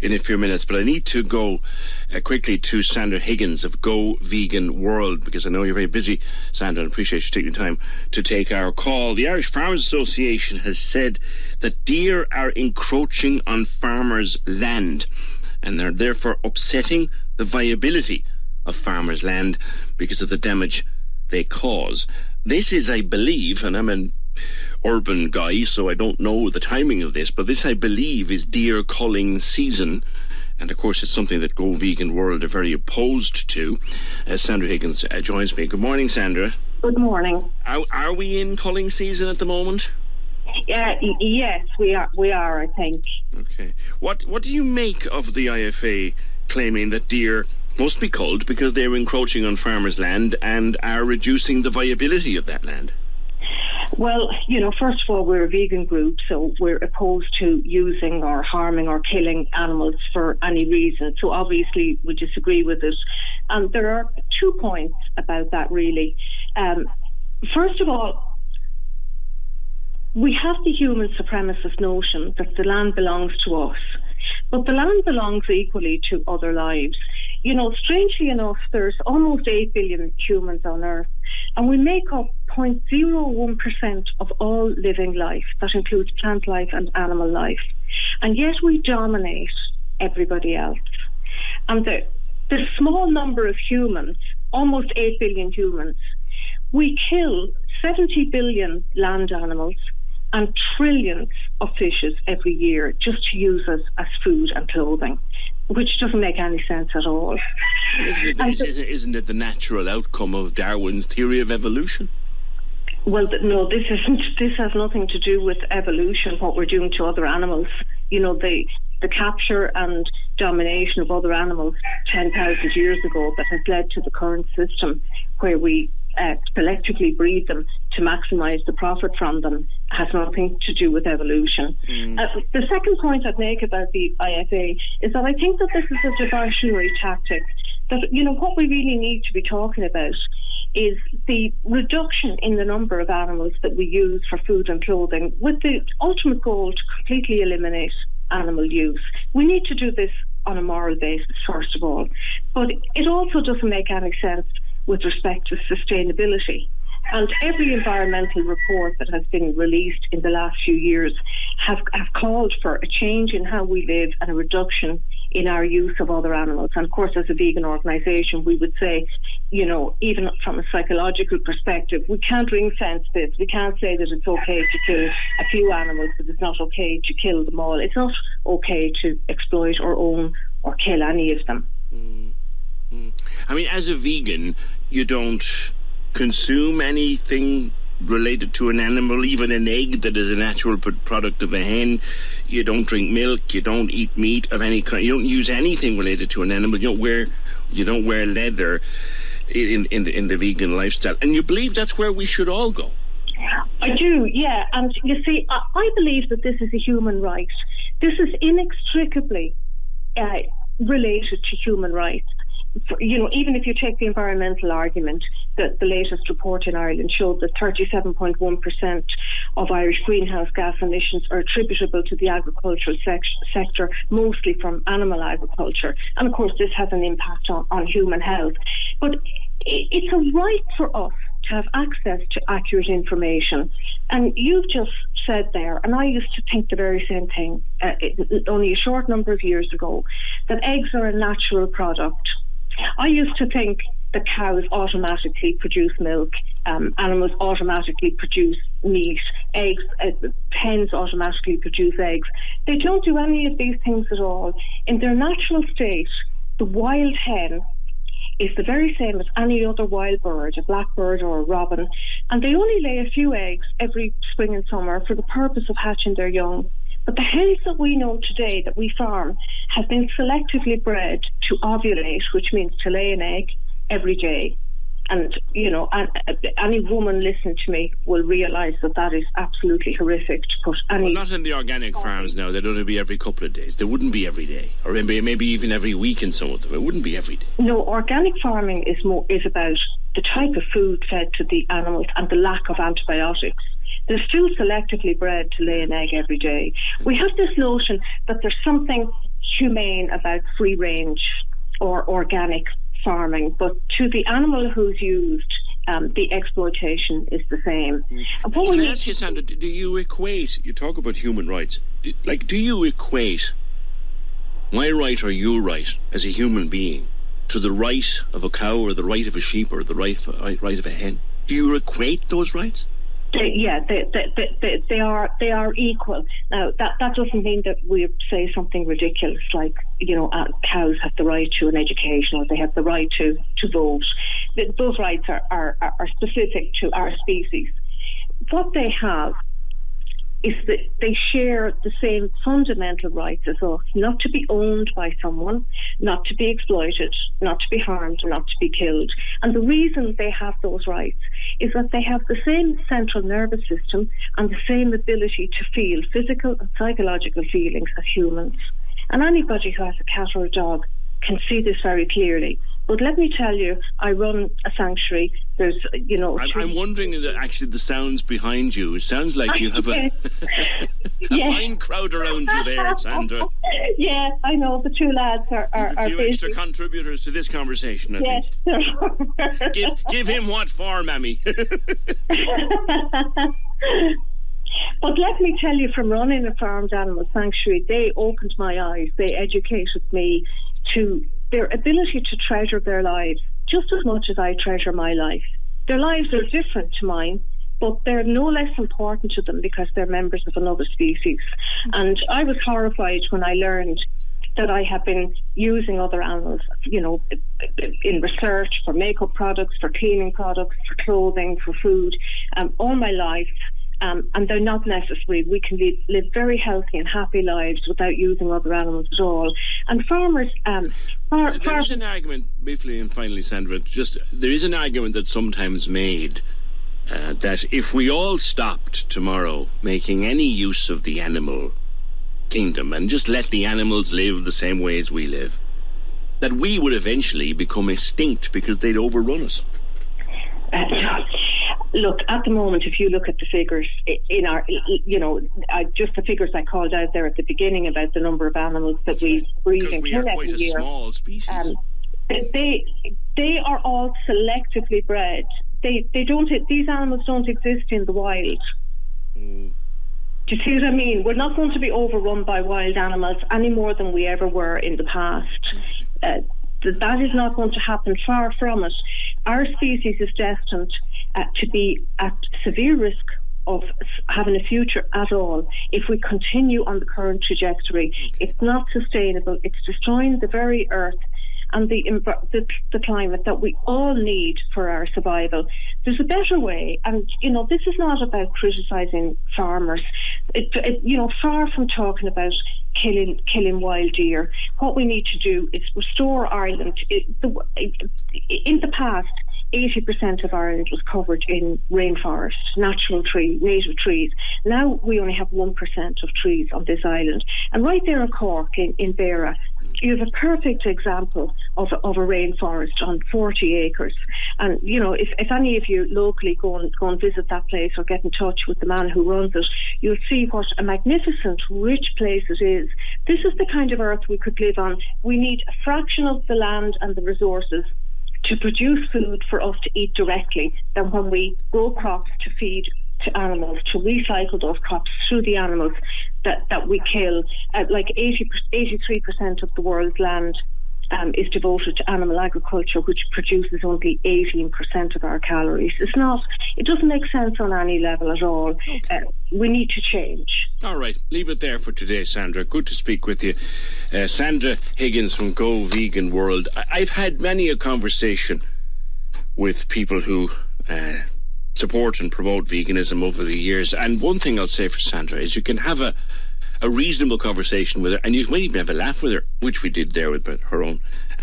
in a few minutes, but I need to go quickly to Sandra Higgins of Go Vegan World, because I know you're very busy, Sandra, and appreciate you taking the time to take our call. The Irish Farmers Association has said that deer are encroaching on farmers' land, and they're therefore upsetting the viability of farmers' land because of the damage they cause. This is, I believe, and I'm an urban guy, so I don't know the timing of this, but this, I believe, is deer culling season. And of course, it's something that Go Vegan World are very opposed to. Sandra Higgins joins me. Good morning, Sandra. Good morning. Are we in culling season at the moment? Yes, we are, I think. Okay. What do you make of the IFA claiming that deer must be culled because they're encroaching on farmers' land and are reducing the viability of that land? Well, first of all, we're a vegan group, so we're opposed to using or harming or killing animals for any reason. So obviously we disagree with it. And there are 2 points about that, really. First of all, we have the human supremacist notion that the land belongs to us. But the land belongs equally to other lives. Strangely enough, there's almost 8 billion humans on Earth, and we make up 0.01% of all living life. That includes plant life and animal life. And yet we dominate everybody else. And the small number of humans, almost 8 billion humans, we kill 70 billion land animals and trillions of fishes every year just to use us as food and clothing, which doesn't make any sense at all. Isn't it the natural outcome of Darwin's theory of evolution? Well, no, this isn't. This has nothing to do with evolution, what we're doing to other animals. The capture and domination of other animals 10,000 years ago that has led to the current system where we selectively breed them to maximise the profit from them has nothing to do with evolution. The second point I'd make about the IFA is that I think that this is a diversionary tactic. That, what we really need to be talking about is the reduction in the number of animals that we use for food and clothing, with the ultimate goal to completely eliminate animal use. We need to do this on a moral basis, first of all. But it also doesn't make any sense with respect to sustainability. And every environmental report that has been released in the last few years have called for a change in how we live and a reduction in our use of other animals. And of course, as a vegan organisation, we would say, even from a psychological perspective, we can't ring fence this. We can't say that it's okay to kill a few animals, but it's not okay to kill them all. It's not okay to exploit or own or kill any of them. I mean, as a vegan, you don't consume anything related to an animal, even an egg that is a natural product of a hen. You don't drink milk. You don't eat meat of any kind. You don't use anything related to an animal. You don't wear leather in the vegan lifestyle. And you believe that's where we should all go? I do, yeah. And you see, I believe that this is a human right. This is inextricably related to human rights. Even if you take the environmental argument, that the latest report in Ireland showed that 37.1% of Irish greenhouse gas emissions are attributable to the agricultural sector, mostly from animal agriculture. And of course, this has an impact on human health. But it's a right for us to have access to accurate information. And you've just said there, and I used to think the very same thing only a short number of years ago, that eggs are a natural product. I used to think that cows automatically produce milk, animals automatically produce meat, eggs, hens automatically produce eggs. They don't do any of these things at all. In their natural state, the wild hen is the very same as any other wild bird, a blackbird or a robin, and they only lay a few eggs every spring and summer for the purpose of hatching their young. But the hens that we know today, that we farm, have been selectively bred to ovulate, which means to lay an egg every day. And, any woman listening to me will realise that that is absolutely horrific to put any... Well, not in the organic farms now. They'd only be every couple of days. They wouldn't be every day. Or maybe even every week in some of them. It wouldn't be every day. No, organic farming is about the type of food fed to the animals and the lack of antibiotics. They're still selectively bred to lay an egg every day. We have this notion that there's something humane about free range or organic farming, but to the animal who's used, the exploitation is the same. Can I ask you, Sandra, do you equate, you talk about human rights, do you equate my right or your right as a human being to the right of a cow or the right of a sheep or the right of a hen? Do you equate those rights? They are equal. Now that doesn't mean that we say something ridiculous like, cows have the right to an education or they have the right to vote. Those rights are specific to our species. What they have is that they share the same fundamental rights as us, not to be owned by someone, not to be exploited, not to be harmed, not to be killed. And the reason they have those rights is that they have the same central nervous system and the same ability to feel physical and psychological feelings as humans. And anybody who has a cat or a dog can see this very clearly. But let me tell you, I run a sanctuary. There's, I'm wondering, actually, the sounds behind you. It sounds like you have a fine crowd around you there, Sandra. Yeah, I know. The two lads are a few busy. Extra contributors to this conversation, I think. Give him what for, Mammy. But let me tell you, from running a farmed animal sanctuary, they opened my eyes. They educated me to their ability to treasure their lives just as much as I treasure my life. Their lives are different to mine, but they're no less important to them because they're members of another species. And I was horrified when I learned that I have been using other animals, in research, for makeup products, for cleaning products, for clothing, for food, all my life. And they're not necessary. We can live very healthy and happy lives without using other animals at all. And farmers... there is an argument, briefly and finally, Sandra, there is an argument that's sometimes made that if we all stopped tomorrow making any use of the animal kingdom and just let the animals live the same way as we live, that we would eventually become extinct because they'd overrun us. Look, at the moment, if you look at the figures in our, just the figures I called out there at the beginning about the number of animals that we breed and kill every year. Because we are quite a small species. They are all selectively bred. These animals don't exist in the wild. Do you see what I mean? We're not going to be overrun by wild animals any more than we ever were in the past. That is not going to happen, far from it. Our species is destined to be at severe risk of having a future at all if we continue on the current trajectory. It's not sustainable. It's destroying the very earth and the climate that we all need for our survival. There's a better way, and this is not about criticising farmers. Far from talking about killing wild deer, what we need to do is restore Ireland. In the past, 80% of Ireland was covered in rainforest, native trees. Now we only have 1% of trees on this island. And right there in Cork, in Beara, you have a perfect example of a rainforest on 40 acres. And, if any of you locally go and visit that place or get in touch with the man who runs it, you'll see what a magnificent, rich place it is. This is the kind of earth we could live on. We need a fraction of the land and the resources to produce food for us to eat directly than when we grow crops to feed to animals, to recycle those crops through the animals that we kill. Like 83% of the world's land is devoted to animal agriculture, which produces only 18% of our calories. It doesn't make sense on any level at all. We need to change. All right, leave it there for today, Sandra. Good to speak with you. Sandra Higgins from Go Vegan World. I've had many a conversation with people who support and promote veganism over the years, and one thing I'll say for Sandra is you can have a reasonable conversation with her, and you might even have a laugh with her, which we did there with her own